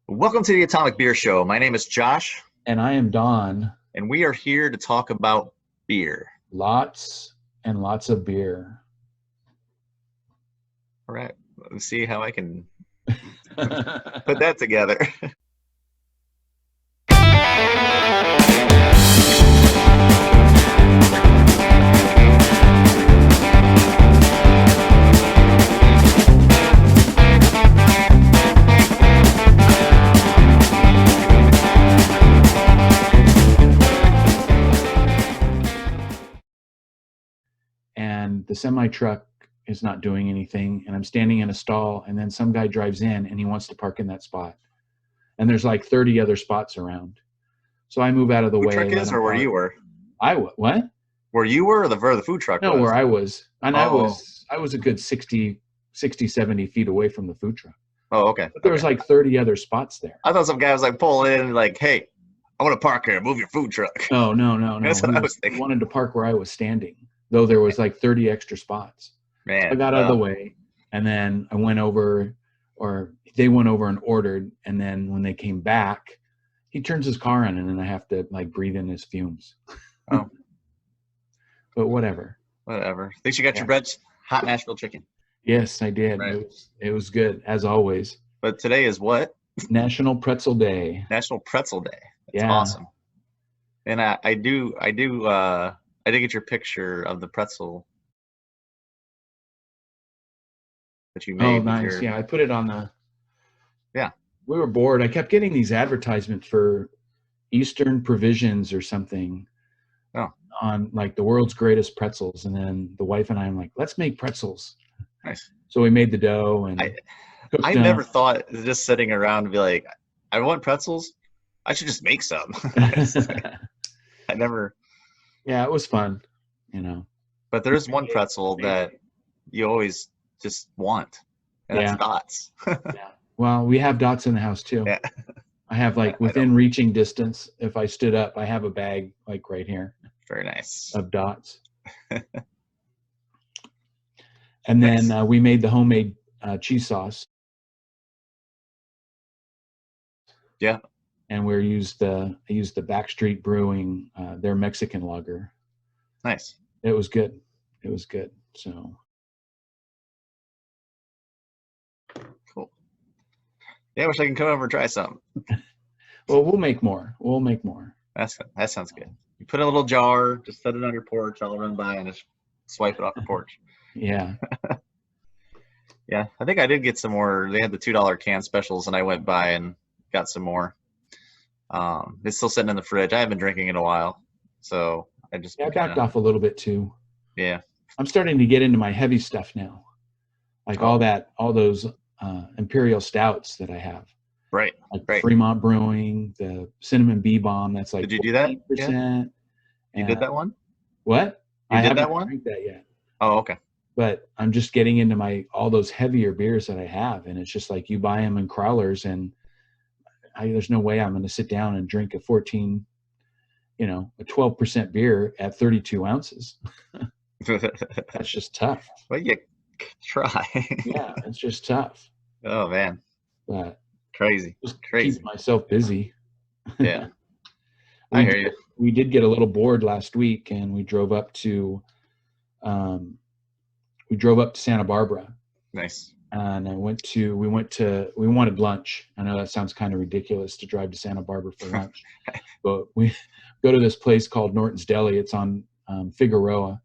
Welcome to the Atomic Beer Show. My name is Josh, And I am Don. and we are here to talk about beer. Lots and lots of beer. All right, let's see how I can put that together. And the semi truck is not doing anything. And I'm standing in a stall, and then some guy drives in and he wants to park in that spot. And there's like 30 other spots around. So I move out of the Food way. truck is, or where you were? What? Where you were, or the food truck No, was? where I was. And Oh. I was a good 60, 70 feet away from the food truck. Oh, okay. But there was like 30 other spots there. I thought some guy was like pulling in and like, hey, I want to park here. Move your food truck. No. That's what I was thinking. He wanted to park where I was standing, though there was like 30 extra spots. Man, I got out of the way, and then I went over, or they went over and ordered, and then when they came back, he turns his car on, and then I have to like breathe in his fumes. Oh. But whatever. Whatever. At least you got your breads. Hot Nashville chicken. Yes, I did. Right. It was good, as always. But today is what? National Pretzel Day. National Pretzel Day. That's Yeah. awesome. And I did get your picture of the pretzel that you made. Oh, with nice. Yeah, I put it on the. Yeah. We were bored. I kept getting these advertisements for Eastern Provisions or something. Oh. On like the world's greatest pretzels, and then the wife and I am like, let's make pretzels. Nice. So we made the dough, and I never thought just sitting around to be like, I want pretzels. I should just make some. I never. Yeah, it was fun, But there's one pretzel that you always just want, and that's Dots. Yeah. Well, we have Dots in the house too. Yeah. I have like within reaching distance. If I stood up, I have a bag like right here. Very nice. Of Dots. And then we made the homemade cheese sauce. Yeah. And I used the Backstreet Brewing, their Mexican lager. Nice. It was good. So cool. Yeah, I wish I can come over and try some. Well, we'll make more. That sounds good. You put in a little jar, just set it on your porch. I'll run by and just swipe it off the porch. Yeah. Yeah, I think I did get some more. They had the $2 can specials, and I went by and got some more. It's still sitting in the fridge. I haven't been drinking in a while, so I backed off a little bit too. Yeah. I'm starting to get into my heavy stuff now, like all those imperial stouts that I have. Right. Like Fremont Brewing, the cinnamon bee bomb. That's like. Did you do that? Yeah. You did that one? What? I haven't drank that yet. Oh, okay. But I'm just getting into all those heavier beers that I have, and it's just like you buy them in crowlers, and there's no way I'm going to sit down and drink a 12% beer at 32 ounces. That's just tough. Well, you try. Yeah, it's just tough. Oh man. But crazy. Keep myself busy. Yeah. I hear you. We did get a little bored last week, and we drove up to Santa Barbara. Nice. And we wanted lunch. I know that sounds kind of ridiculous to drive to Santa Barbara for lunch, but we go to this place called Norton's Deli. It's on Figueroa,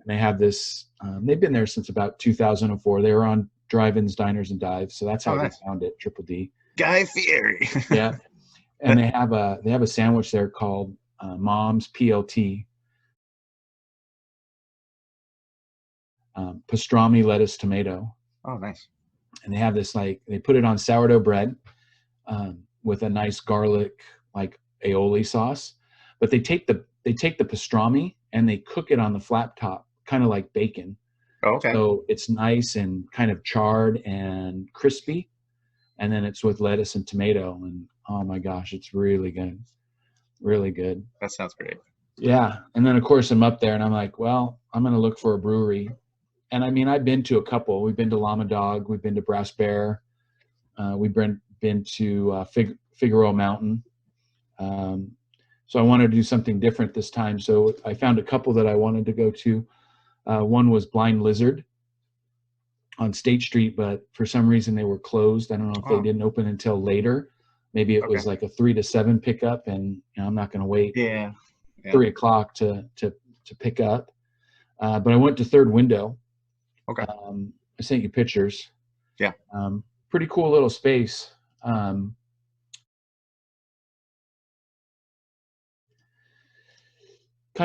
and they have this. They've been there since about 2004. They were on Drive-Ins, Diners, and Dives, so that's how they found it. Triple D. Guy Fieri. Yeah, and they have a sandwich there called Mom's PLT. Pastrami, lettuce, tomato. Oh, nice. And they have this they put it on sourdough bread with a nice garlic aioli sauce. But they take the pastrami and they cook it on the flat top, kind of like bacon. Oh, okay. So it's nice and kind of charred and crispy. And then it's with lettuce and tomato. And oh my gosh, it's really good. Really good. That sounds great. Yeah. And then of course I'm up there and I'm like, well, I'm going to look for a brewery. And I mean, I've been to a couple. We've been to Llama Dog. We've been to Brass Bear. We've been been to Figueroa Mountain. So I wanted to do something different this time. So I found a couple that I wanted to go to. One was Blind Lizard on State Street, but for some reason they were closed. I don't know if they didn't open until later. Maybe it was like a 3 to 7 pickup, and I'm not going to wait 3 o'clock to pick up. But I went to Third Window. Okay. I sent you pictures. Yeah. Pretty cool little space. Kind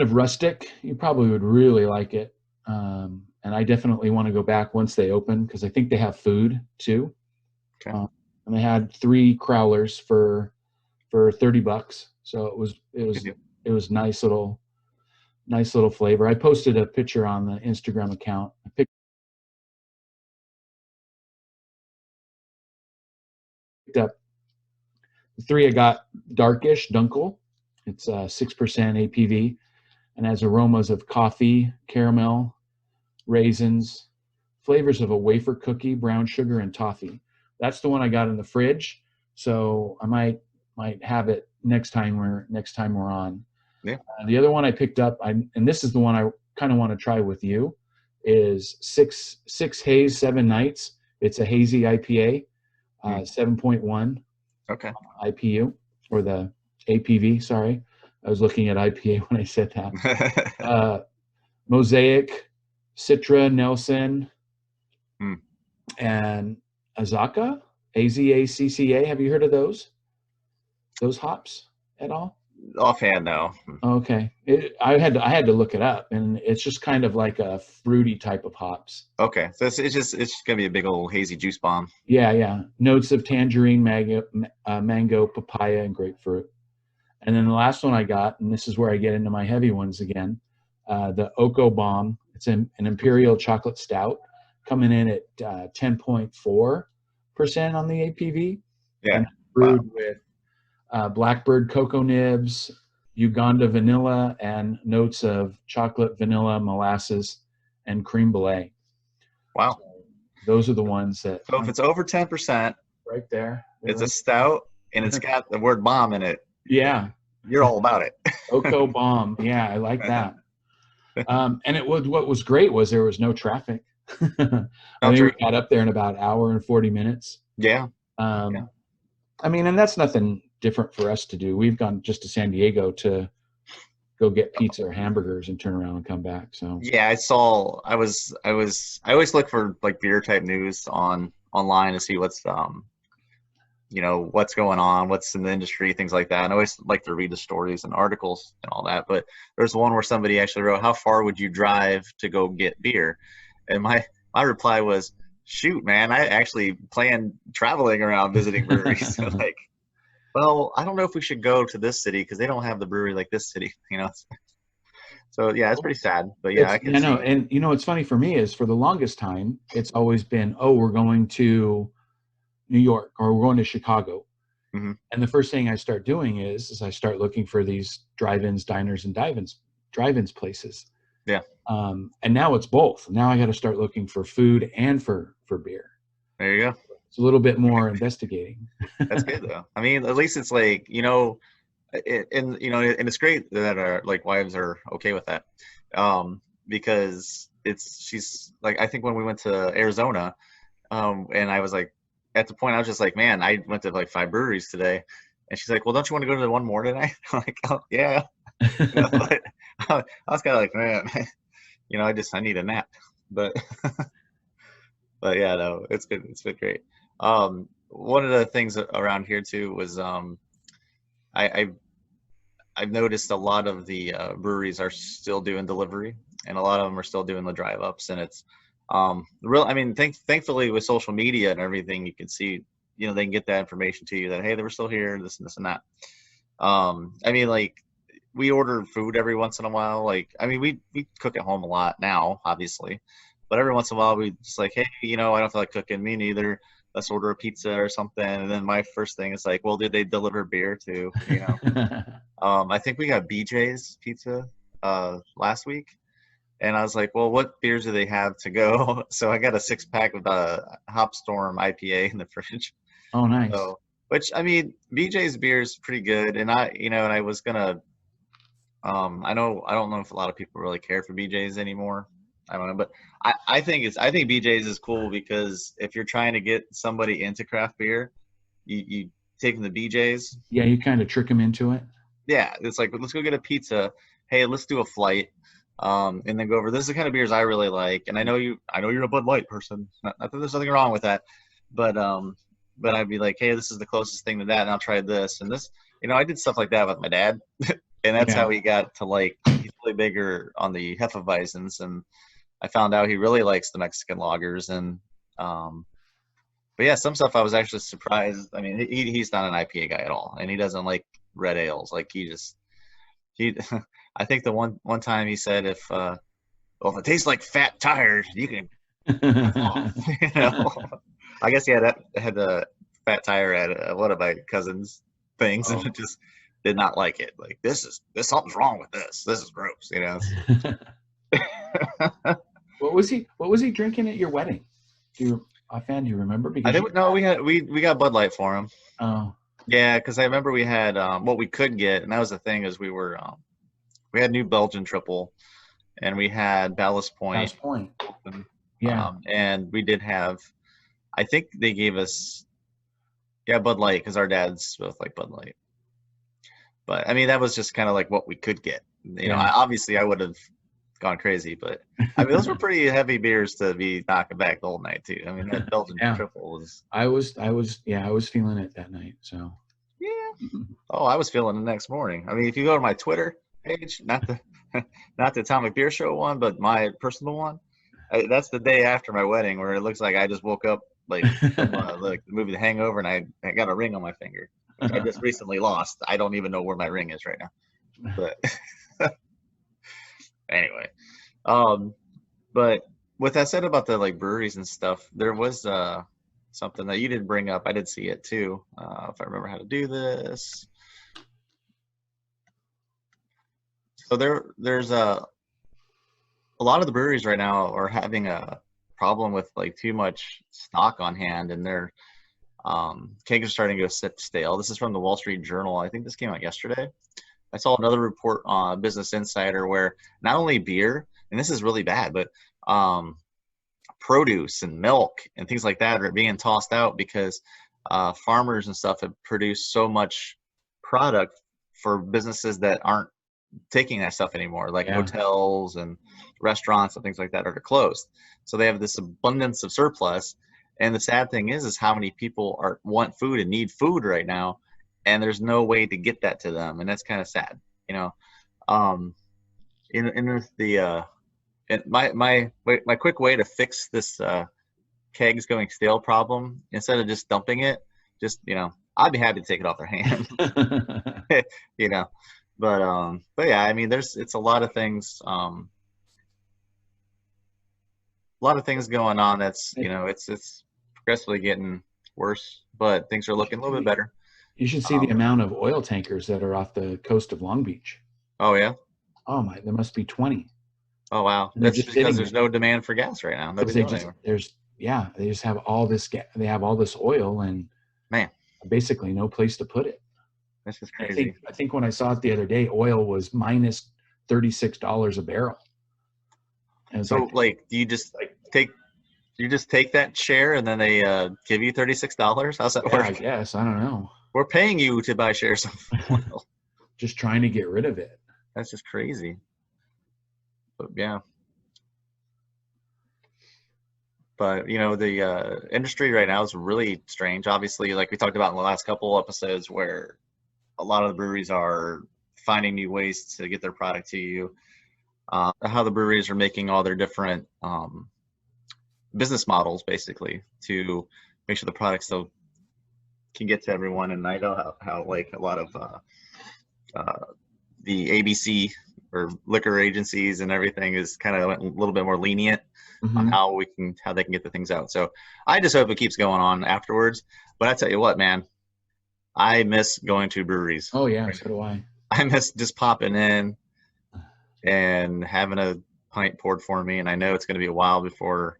of rustic. You probably would really like it. And I definitely want to go back once they open, because I think they have food too. Okay. And they had 3 crowlers for $30. So it was nice little flavor. I posted a picture on the Instagram account. I picked up the 3 I got. Darkish Dunkel. It's 6% APV and has aromas of coffee, caramel, raisins, flavors of a wafer cookie, brown sugar, and toffee. That's the one I got in the fridge, so I might have it next time we're on. Yeah. The other one I picked up, and this is the one I kind of want to try with you, is six Haze 7 Nights. It's a hazy IPA, 7.1 IPU, or the APV. Sorry, I was looking at IPA when I said that. Mosaic, Citra, Nelson, and Azaka, Azacca. Have you heard of those hops at all? Offhand, no. Okay, I had to look it up, and it's just kind of like a fruity type of hops. Okay, so it's gonna be a big old hazy juice bomb. Yeah. Notes of tangerine, mango, papaya, and grapefruit. And then the last one I got, and this is where I get into my heavy ones again, the Oko Bomb. It's an imperial chocolate stout, coming in at 10.4% on the APV. Yeah. And brewed with blackbird cocoa nibs, Uganda vanilla, and notes of chocolate, vanilla, molasses, and creme brulee. Wow. So those are the ones that. So if it's over 10%, right there, it's a stout, and it's got the word bomb in it. Yeah. You're all about it. Oko Bomb. Yeah, I like that. And what was great was there was no traffic. I think we got up there in about an hour and 40 minutes. Yeah. I mean, and that's nothing different for us to do. We've gone just to San Diego to go get pizza or hamburgers and turn around and come back. So yeah, I always look for like beer type news online to see what's what's going on, what's in the industry, things like that. And I always like to read the stories and articles and all that. But there's one where somebody actually wrote, "How far would you drive to go get beer?" And my reply was, "Shoot, man, I actually plan traveling around visiting breweries." So like, well, I don't know if we should go to this city because they don't have the brewery like this city, So yeah, it's pretty sad, but yeah, I can see. And what's funny for me is for the longest time, it's always been, oh, we're going to New York or we're going to Chicago. Mm-hmm. And the first thing I start doing is I start looking for these drive-ins, diners, and drive-ins places. Yeah. And now it's both. Now I got to start looking for food and for beer. There you go. It's a little bit more investigating. That's good though. I mean, at least it's like, and it's great that our like wives are okay with that. Because she's like, I think when we went to Arizona, and I was like, at the point I was just like, man, I went to like 5 breweries today, and she's like, well, don't you want to go to the one more tonight? I'm like, oh yeah. But I was kind of like, man, I need a nap, but yeah, no, it's good. It's been great. One of the things around here too was, I've noticed a lot of the breweries are still doing delivery, and a lot of them are still doing the drive ups, and it's thankfully with social media and everything, you can see, they can get that information to you that, hey, they were still here, this and this and that. Like we order food every once in a while. Like, we cook at home a lot now, obviously, but every once in a while we just like, hey, I don't feel like cooking, me neither. Let's order a pizza or something. And then my first thing is like, well, did they deliver beer too? I think we got BJ's Pizza last week. And I was like, well, what beers do they have to go? So I got a 6-pack of the Hopstorm IPA in the fridge. Oh, nice. So Which I mean, BJ's beer is pretty good, and I was gonna. I don't know if a lot of people really care for BJ's anymore. I don't know, but I think BJ's is cool because if you're trying to get somebody into craft beer, you take them to BJ's. Yeah, you kind of trick them into it. Yeah, it's like let's go get a pizza. Hey, let's do a flight, and then go over. This is the kind of beers I really like, and I know you're a Bud Light person. Not that there's nothing wrong with that, but I'd be like, hey, this is the closest thing to that, and I'll try this and this. I did stuff like that with my dad, and that's Yeah. how he got to like. He's really bigger on the Hefeweizens, and I found out he really likes the Mexican lagers, and but yeah, some stuff I was actually surprised. I mean, he's not an IPA guy at all, and he doesn't like red ales. Like he I think the one time he said well, if it tastes like fat tires, you can F off. I guess he had a fat tire at one of my cousin's things, and Oh. it just did not like it. Like there's something's wrong with this. This is gross. What was he drinking at your wedding? Do you remember? I Because think no, we got Bud Light for him. oh Yeah, because I remember we had what we could get, and that was the thing is we had New Belgian Triple, and we had Ballast Point, House Point. Yeah. and we did have. I think they gave us Bud Light because our dads both like Bud Light. But I mean that was just kind of like what we could get. Yeah. Obviously I would have gone crazy, but I mean those were pretty heavy beers to be knocking back the whole night too. I mean that Belgian Yeah. Triple was. I was feeling it that night. So Yeah. Oh, I was feeling the next morning. I mean, if you go to my Twitter page, not the not the Atomic Beer Show one, but my personal one, that's the day after my wedding where it looks like I just woke up like from like the movie The Hangover, and I got a ring on my finger, which I just recently lost. I don't even know where my ring is right now. But anyway, but with that said about the like breweries and stuff, there was something that you did bring up. I did see it too. If I remember how to do this. So there's a lot of the breweries right now are having a problem with like too much stock on hand, and their kegs are starting to go stale. This is from the Wall Street Journal. I think this came out yesterday. I saw another report on Business Insider where not only beer, and this is really bad, but produce and milk and things like that are being tossed out because farmers and stuff have produced so much product for businesses that aren't taking that stuff anymore, like hotels and restaurants and things like that are closed. So they have this abundance of surplus. And the sad thing is how many people want food and need food right now, and there's no way to get that to them, and that's kind of sad, In the my quick way to fix this kegs going stale problem, instead of just dumping it, just I'd be happy to take it off their hands, But yeah, I mean, it's a lot of things. A lot of things going on. That's it's progressively getting worse, but things are looking a little bit better. You should see the amount of oil tankers that are off the coast of Long Beach. Oh yeah. Oh my, there must be 20. Oh wow, that's just because there's no demand for gas right now. They just have all this they have all this oil and man, basically no place to put it. This is crazy. I think when I saw it the other day, oil was minus $36 a barrel. And so like you just take that share and then they give you $36? How's that work? I guess. I don't know. We're paying you to buy shares of oil. Just trying to get rid of it. That's just crazy. But yeah. But the industry right now is really strange. Obviously, like we talked about in the last couple episodes, where a lot of the breweries are finding new ways to get their product to you. How the breweries are making all their different business models, basically, to make sure the product still can get to everyone. And I know how like a lot of the ABC or liquor agencies and everything is kind of a little bit more lenient on how they can get the things out. So I just hope it keeps going on afterwards. But I tell you what, man, I miss going to breweries. Oh yeah, so do I. I miss just popping in and having a pint poured for me, and I know it's going to be a while before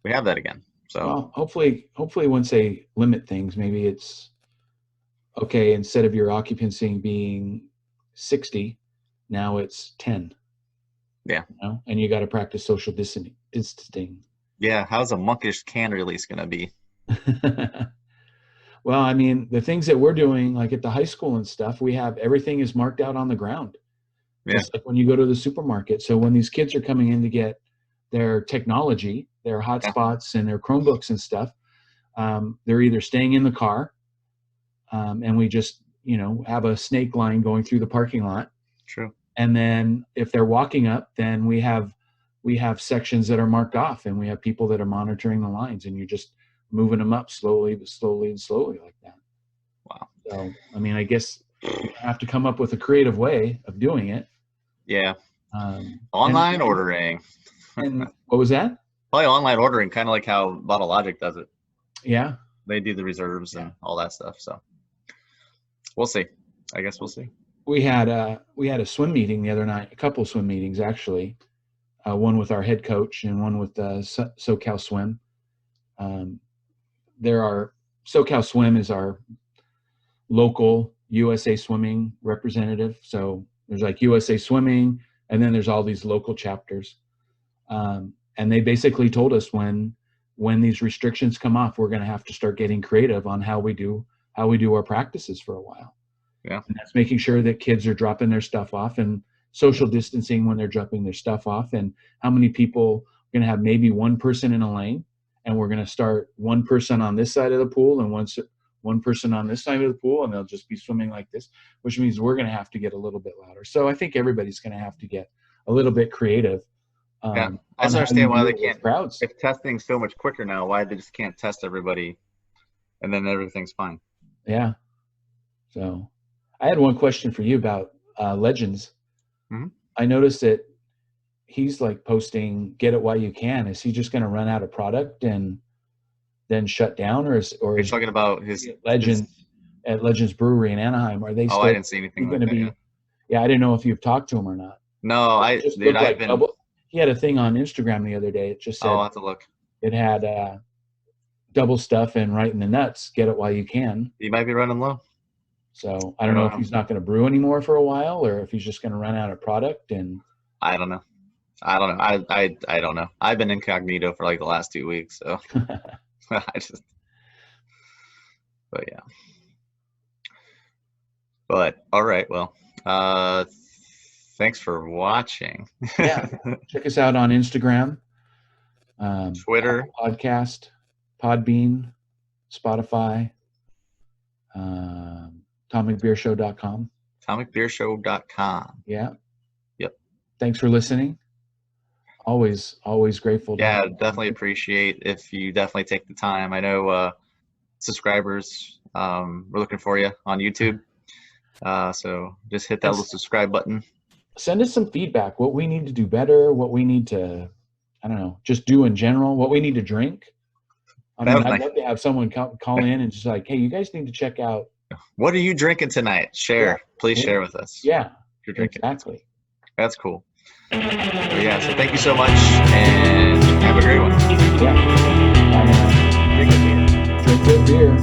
we have that again. So Well, hopefully once they limit things, maybe it's okay. Instead of your occupancy being 60, now it's 10. yeah, And you got to practice social distancing. yeah. How's a monkish can release gonna be? Well, I mean, the things that we're doing, like at the high school and stuff, we have everything is marked out on the ground, Yeah, just like when you go to the supermarket. So when these kids are coming in to get their technology, their yeah, hotspots and their Chromebooks and stuff, they're either staying in the car, and we just, have a snake line going through the parking lot. true. And then if they're walking up, then we have sections that are marked off, and we have people that are monitoring the lines, and you're just moving them up slowly like that. Wow. So, I mean, I guess you have to come up with a creative way of doing it. Yeah. Um, Online ordering. And what was that? Probably online ordering, kind of like how Bottle Logic does it. Yeah. They do the reserves and all that stuff. So we'll see. I guess we'll see. We had a swim meeting the other night, a couple of swim meetings actually, one with our head coach and one with SoCal Swim. SoCal Swim is our local USA Swimming representative. So there's like USA Swimming, and then there's all these local chapters. And they basically told us when these restrictions come off, we're going to have to start getting creative on how we do our practices for a while. Yeah. And that's making sure that kids are dropping their stuff off and social distancing when they're dropping their stuff off, and how many people are going to have maybe one person in a lane, and we're going to start one person on this side of the pool and one person on this side of the pool, and they'll just be swimming like this, which means we're going to have to get a little bit louder. So I think everybody's going to have to get a little bit creative. Yeah, I just understand why they can't. Crowds. If testing's so much quicker now, why they just can't test everybody, and then everything's fine. Yeah. So I had one question for you about Legends. Mm-hmm. I noticed that he's like posting "Get it while you can." Is he just going to run out of product and then shut down, or Are you talking about his Legends at Legends Brewery in Anaheim? Are they? Oh, I didn't see anything going like to that be? yet. Yeah, I didn't know if you've talked to him or not. No, I've been. He had a thing on Instagram the other day. It just said, I'll have to look. It had double stuff and right in the nuts. Get it while you can. He might be running low. So I don't know if he's not going to brew anymore for a while, or if he's just going to run out of product. And I don't know. I don't know. I've been incognito for like the last 2 weeks, so but yeah. But all right, well, thanks for watching. Yeah, check us out on Instagram, Twitter, Apple Podcast, Podbean, Spotify, TomicBeerShow.com. TomicBeerShow.com. Yeah. Yep. Thanks for listening. Always grateful. Yeah, definitely appreciate if you definitely take the time. I know subscribers, we're looking for you on YouTube. So just hit that little subscribe button. Send us some feedback, what we need to do better, what we need to, I don't know, just do in general, what we need to drink. I mean, I'd love to have someone call in and just like, hey, you guys need to check out. What are you drinking tonight? Share. Yeah. Please share with us. Yeah, if you're drinking. Exactly. That's cool. So, yeah, so thank you so much, and have a great one. Yeah. Drink good beer.